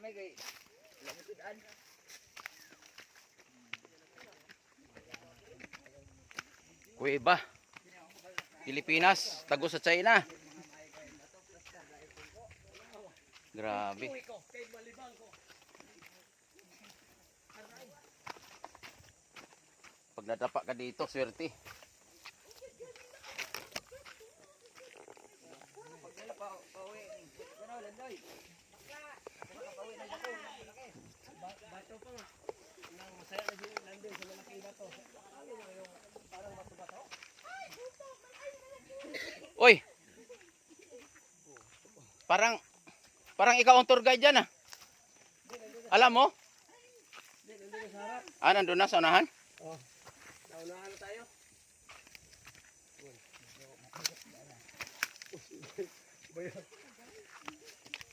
may kay lamutan. Kuweba. Pilipinas, tago sa China. Grabe. Pag natapa ka dito, swerte. Bato pa nga. Nang masaya na si Landoy sa malaking bato. Ano yung parang bato-bato? Uy! Parang ikaw ang tour guide dyan ah. Alam mo? Nandun na sa harap. Ah, nandun na sa unahan? Oh. Naunahan na tayo.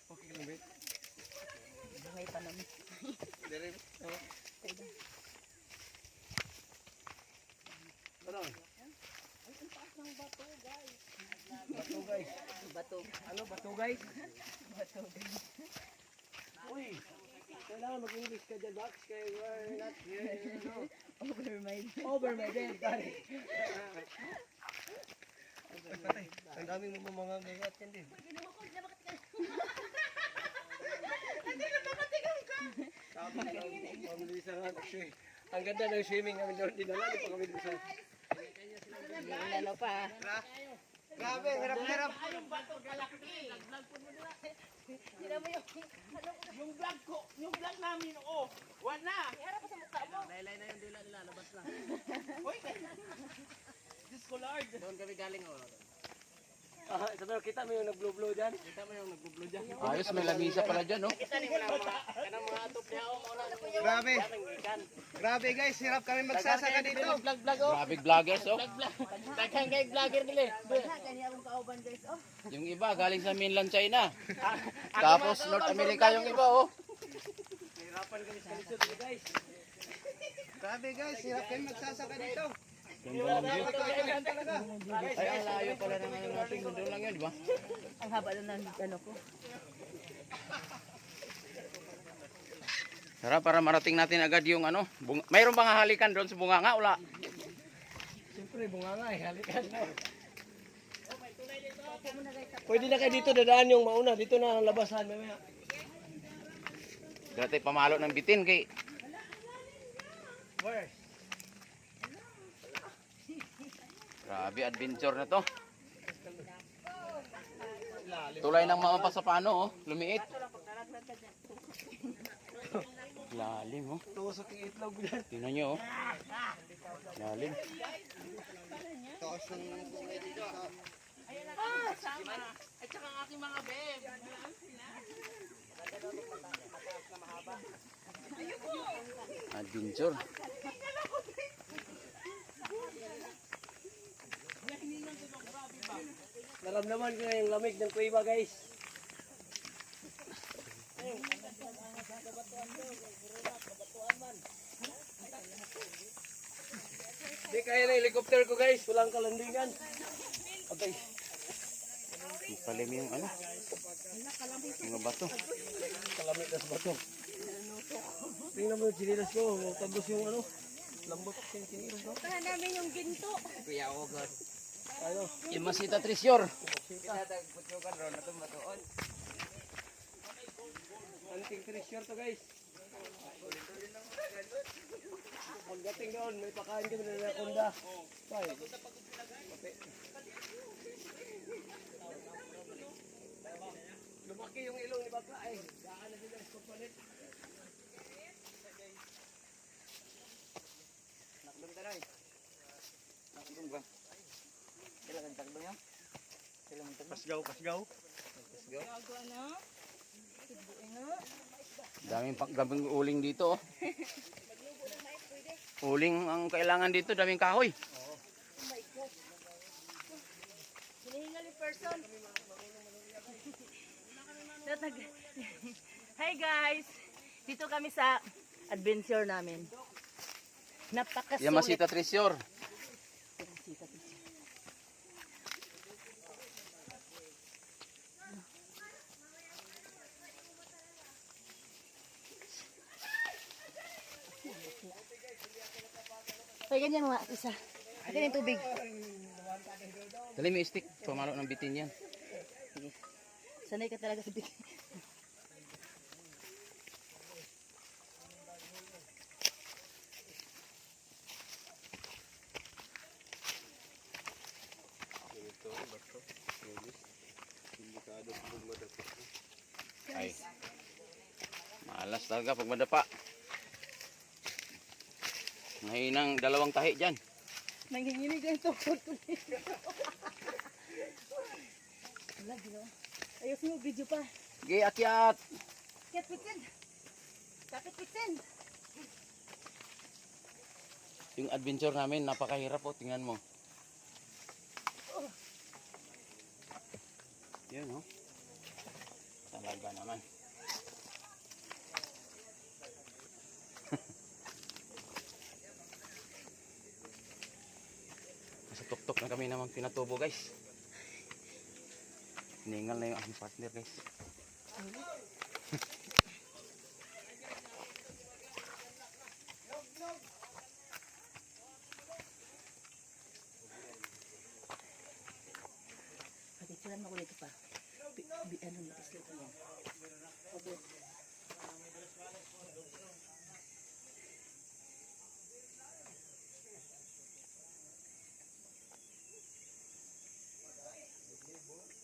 Okay lang, babe. Bungay pa namin. Dire. Oh. Ano? Ay, ang taas ng bato, guys. Bato, guys. Bato. Ano, bato, guys? Bato, guys. Uy! Kailangan mag-English ka dyan, Box. Kaya we're not here, no? Over my Over my dead body. Patay. Ang daming mga gagat yan din. Sabi na lang, pamilisan nga kasi. Ang ganda ng swimming namin doon. Dinala, di pa kami doon sa... Ano pa? Grabe, hirap-hirap. Tira mo yung vlog ko. Yung vlog namin, oh. Wala. Iharap pa sa mukha mo. Laylay na yung dila nila, labas na. Uy, Diyos ko Lord. Doon kami galing, oh. Sabi, kita mo yung nag-blow-blow dyan? Kita mo yung nag-blow dyan? Ayos, may lamisa pala dyan, no? Kita niyo na mga atop niya, oh. Grabe. Grabe guys, hirap kami magsasaka dito. Vlog-vlog, oh. Grabe vloggers, oh. Daghang kay vlogger nila. wala. Kanya akong kauban, guys. Oh. Yung iba, galing sa mainland China. Tapos North America yung iba, oh. Hirapan kami sa lisod, guys. Grabe guys, hirap kami magsasaka dito. Ganda ng view. Talaga. Ay, ang layo pala ng ngayon natin. Doon lang yun, di ba? Ang haba na ng ano ko. Tara, para marating natin agad yung ano. Mayroon bang halikan doon sa bunganga? Wala. Siyempre, bunganga eh. Halikan na. Pwede na kayo dito dadaan yung mauna. Dito na ang labasan. Mamaya. Dati pamalo ng bitin kay... Where? Grabe, adventure na to. Tulay ng mga pasapano, oh. Lumiit. Lalim, oh. Tusok yung itlog dyan. Tingnan nyo, oh. Lalim. Sama. At saka ang aking mga beb. Adventure. Naramdaman ko na yung lamig ng kuiba, guys. Hindi kaya na helicopter ko, guys. Walang kalandingan. Okay. Palim yung ano. Mga bato. Kalamit na sa bato. Tingnan mo yung sinilas ko. Tagos yung ano. Lambot yung sinilas ko. Kaya namin yung ginto. Kuya, oh God. Tayo. Imasita Trisyor. Anting treasure to, guys. Pagdating doon, may pakain kami na nakunda. Tay. Lumaki yung ilong ni Bakla eh. Daan na sila sa palit. Nakdong taray. Nakdong ba? Kailangan takdong yan? Kailangan takdong? Pasgaw. Pasgaw. Gago ano? Sibuin nga. Daming uling dito, oh. Uling ang kailangan dito, daming kahoy. Hinihingal yung person. Hi guys! Dito kami sa adventure namin. Napakasulit. Yamasita Trisyor. Kaya ganyan mga isa. Akin yung tubig. Dali mo yung stick. Pamalo ng bitin yan. Sige. Sanay ka talaga sa big. Ay. Malas talaga pag madapa. Mahinang dalawang tahi dyan. Nanginginig lang ito. Wala, ginawa. Ayos mo, video pa. Sige, akyat. Kapit pitsin. Kapit pitsin. Yung adventure namin, napakahirap po. Tingnan mo. Yun, oh. Talaga naman. Nasa tuktok na kami naman pinatubo, guys. Hiningal na yung aking partner, guys. Pagkikulan mo ko dito pa. Ano na, isla ko yan. Okay.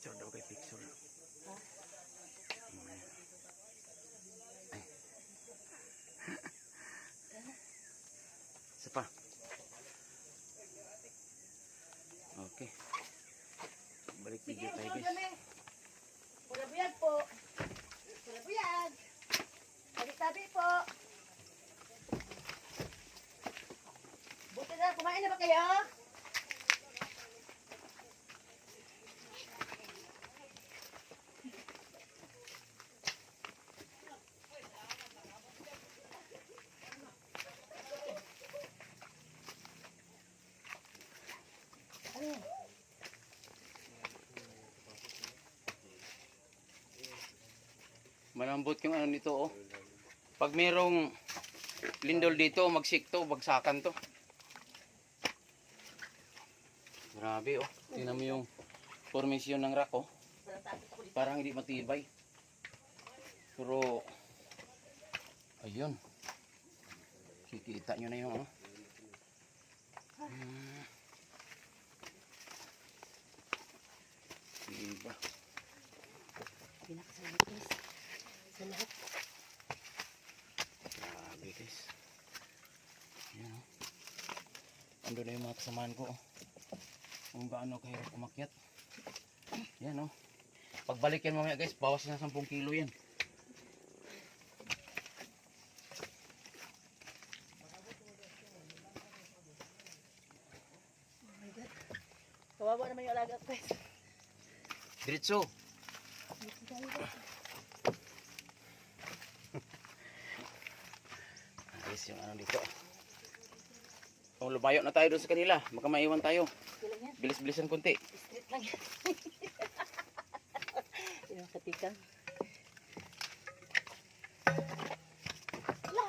Picture daw kay picture. Ha? Ay. Isa pa. Okay. Balik Sige, video tayo, sunod guys. kami. Pula buyag po. Pula buyag. Tabi-tabi po. Buti na, kumain na ba kayo? Ano yan? Malambot yung ano nito, oh. Pag merong lindol dito, magsikto, bagsakan to. Grabe, oh. Tingnan mo yung formation ng rock, oh. Parang hindi matibay. Pero, ayun. Kikita nyo na yung, ano. Diba? Pinakasalit guys. Sa lahat. Grabe, guys. Ayan, oh. Ando na yung mga kasamaan ko, oh. Kung gaano kahirap umakyat. Yan, oh. Pagbalik yan mamaya, guys, bawas na 10 kilo yan. Oh my God. Kawawa naman yung alaga guys. Diretso. Guys, yung ano dito. Kung lumayo na tayo doon sa kanila, baka maiwan tayo. Ilan yan? Bilis-bilisan konti. Street lang yan. Yung katikang.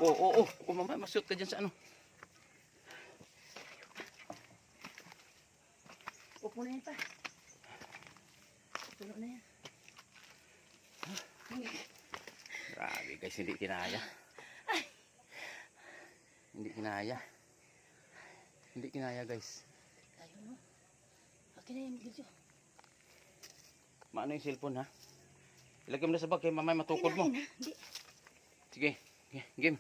Oo, oo, oo. Kung mamaya mashoot ka dyan sa ano. Upo na yan pa. Puno na yan. Grabe guys, hindi kinaya. Hindi kinaya. Hindi kinaya guys. Tayo no. Akin na yung video. Maano yung cellphone ha? Ilagay mo na sa bag kaya mamaya matukod mo. Hindi. Sige, game.